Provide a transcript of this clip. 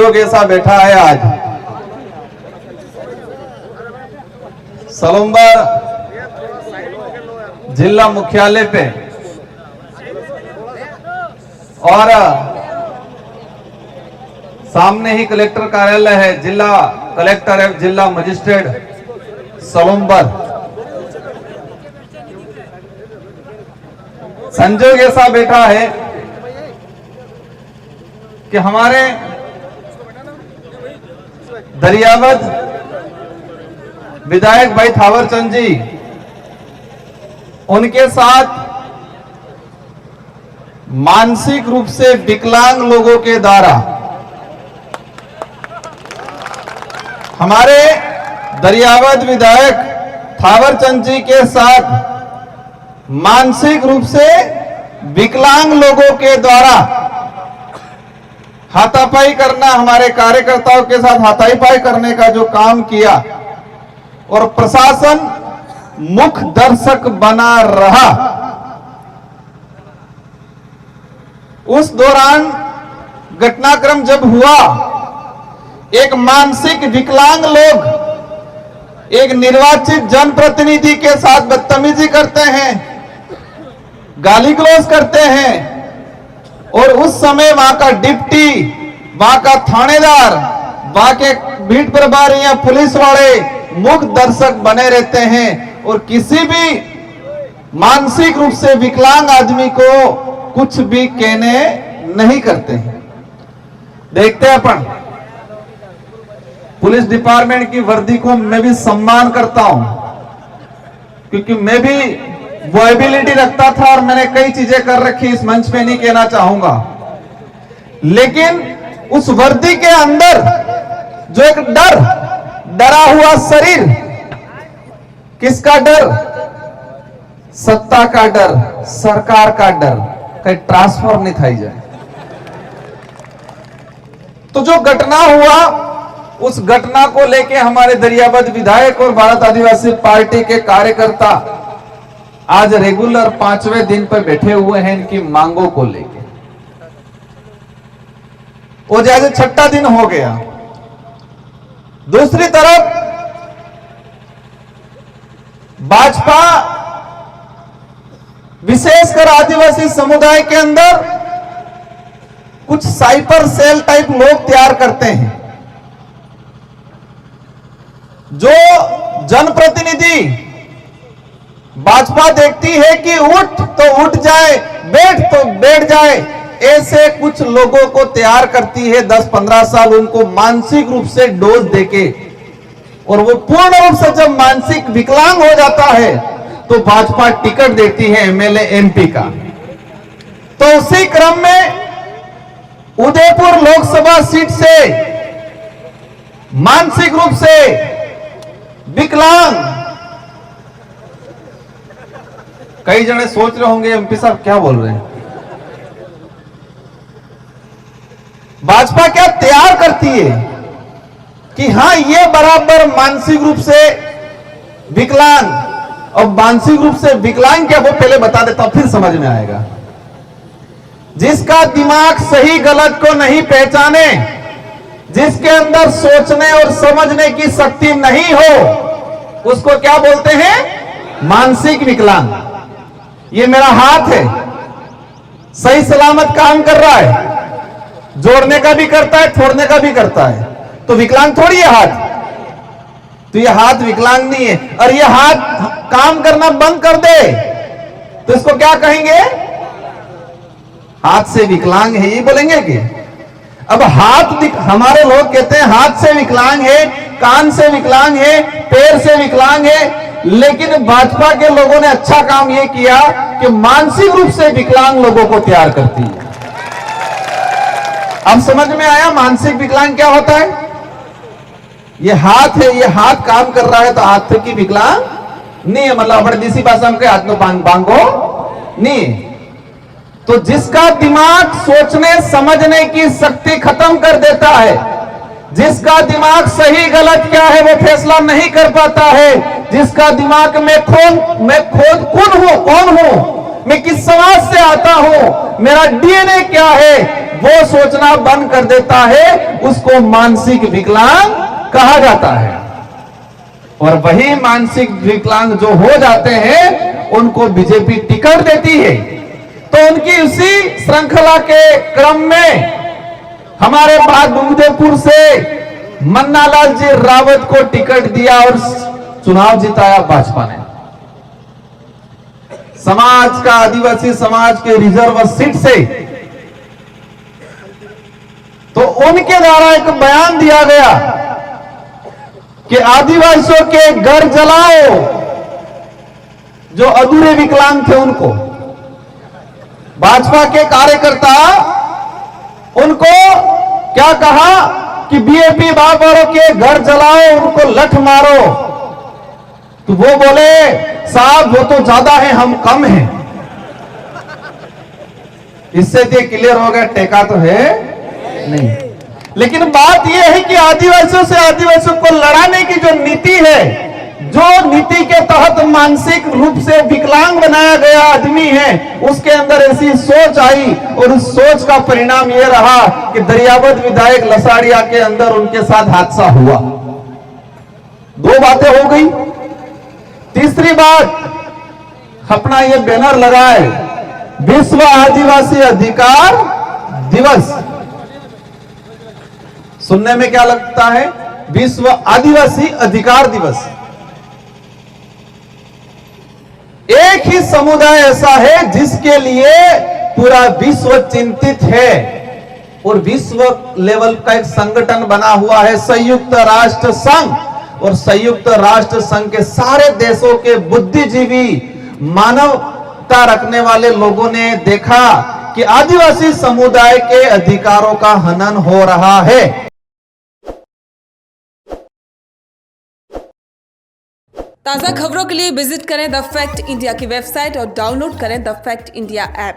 संजोग ऐसा बैठा है आज सलुम्बर जिला मुख्यालय पे, और सामने ही कलेक्टर कार्यालय है, जिला कलेक्टर है, जिला मजिस्ट्रेट सलुम्बर। संजोग ऐसा बैठा है कि हमारे दरियावद विधायक भाई थावरचंद जी, उनके साथ मानसिक रूप से विकलांग लोगों के द्वारा हमारे दरियावद विधायक थावरचंद जी के साथ मानसिक रूप से विकलांग लोगों के द्वारा हाथापाई करना, हमारे कार्यकर्ताओं के साथ हाथापाई करने का जो काम किया और प्रशासन मुख दर्शक बना रहा, उस दौरान घटनाक्रम जब हुआ, एक मानसिक विकलांग लोग एक निर्वाचित जनप्रतिनिधि के साथ बदतमीजी करते हैं, गाली गलौज करते हैं, और उस समय वहां का डिप्टी, वहां का थानेदार, वहां के बीट प्रभारी या पुलिस वाले मुख दर्शक बने रहते हैं और किसी भी मानसिक रूप से विकलांग आदमी को कुछ भी कहने नहीं करते हैं। देखते हैं अपन, पुलिस डिपार्टमेंट की वर्दी को मैं भी सम्मान करता हूं, क्योंकि मैं भी वो एबिलिटी रखता था और मैंने कई चीजें कर रखी, इस मंच पे नहीं कहना चाहूंगा, लेकिन उस वर्दी के अंदर जो एक डरा हुआ शरीर, किसका डर? सत्ता का डर, सरकार का डर, कहीं ट्रांसफर नहीं थाई जाए। तो जो घटना हुआ, उस घटना को लेके हमारे दरियावद विधायक और भारत आदिवासी पार्टी के कार्यकर्ता आज रेगुलर 5वें दिन पर बैठे हुए हैं इनकी मांगों को लेके। वो जैसे 6ठा दिन हो गया। दूसरी तरफ भाजपा विशेषकर आदिवासी समुदाय के अंदर कुछ साइपर सेल टाइप लोग तैयार करते हैं, जो जनप्रतिनिधि भाजपा देखती है कि उठ तो उठ जाए, बैठ तो बैठ जाए, ऐसे कुछ लोगों को तैयार करती है 10-15 साल उनको मानसिक रूप से डोज देके, और वो पूर्ण रूप से जब मानसिक विकलांग हो जाता है तो भाजपा टिकट देती है एमएलए एमपी का। तो उसी क्रम में उदयपुर लोकसभा सीट से मानसिक रूप से विकलांग, कई जने सोच रहे होंगे एमपी साहब क्या बोल रहे हैं, भाजपा क्या तैयार करती है कि हां ये बराबर मानसिक रूप से विकलांग, और मानसिक रूप से विकलांग क्या, वो पहले बता देता हूं फिर समझ में आएगा। जिसका दिमाग सही गलत को नहीं पहचाने, जिसके अंदर सोचने और समझने की शक्ति नहीं हो, उसको क्या बोलते हैं? मानसिक विकलांग। ये मेरा हाथ है, सही सलामत काम कर रहा है, जोड़ने का भी करता है, छोड़ने का भी करता है, तो विकलांग थोड़ी है हाथ। तो ये हाथ विकलांग नहीं है, और ये हाथ काम करना बंद कर दे तो इसको क्या कहेंगे? हाथ से विकलांग है, ये बोलेंगे कि अब हाथ, हमारे लोग कहते हैं हाथ से विकलांग है, कान से विकलांग है, पैर से विकलांग है, लेकिन भाजपा के लोगों ने अच्छा काम यह किया कि मानसिक रूप से विकलांग लोगों को तैयार करती है। अब समझ में आया मानसिक विकलांग क्या होता है? ये हाथ है, ये हाथ काम कर रहा है तो हाथ की विकलांग नहीं है, मतलब अपने देसी भाषा में हाथ में बांगो नहीं। तो जिसका दिमाग सोचने समझने की शक्ति खत्म कर देता है, जिसका दिमाग सही गलत क्या है वो फैसला नहीं कर पाता है, जिसका दिमाग में कौन हूं, मैं किस समाज से आता हूं, मेरा डीएनए क्या है, वो सोचना बंद कर देता है, उसको मानसिक विकलांग कहा जाता है। और वही मानसिक विकलांग जो हो जाते हैं उनको बीजेपी टिकट देती है। तो उनकी उसी श्रृंखला के क्रम में हमारे बाद डूंगरपुर से मन्नालाल जी रावत को टिकट दिया और चुनाव जिताया भाजपा ने। समाज का, आदिवासी समाज के रिजर्व सीट से तो उनके द्वारा एक बयान दिया गया कि आदिवासियों के घर जलाओ, जो अधूरे विकलांग थे उनको। भाजपा के कार्यकर्ता उनको क्या कहा कि बीएपी बाबरों के घर जलाओ, उनको लठ मारो। तो वो बोले साहब वो तो ज्यादा है, हम कम हैं। इससे तो क्लियर हो गया टेका तो है नहीं। लेकिन बात यह है कि आदिवासियों से आदिवासियों को लड़ाने की जो नीति है, जो नीति के तहत मानसिक रूप से विकलांग बनाया गया आदमी है, उसके अंदर ऐसी सोच आई और उस सोच का परिणाम यह रहा कि दरियावद विधायक लसाड़िया के अंदर उनके साथ हादसा हुआ। दो बातें हो गई। तीसरी बात, अपना ये बैनर लगाए विश्व आदिवासी अधिकार दिवस। सुनने में क्या लगता है? विश्व आदिवासी अधिकार दिवस। एक ही समुदाय ऐसा है जिसके लिए पूरा विश्व चिंतित है और विश्व लेवल का एक संगठन बना हुआ है संयुक्त राष्ट्र संघ। और संयुक्त राष्ट्र संघ के सारे देशों के बुद्धिजीवी, मानवता रखने वाले लोगों ने देखा कि आदिवासी समुदाय के अधिकारों का हनन हो रहा है। ताज़ा खबरों के लिए विजिट करें द फैक्ट इंडिया की वेबसाइट और डाउनलोड करें द फैक्ट इंडिया ऐप।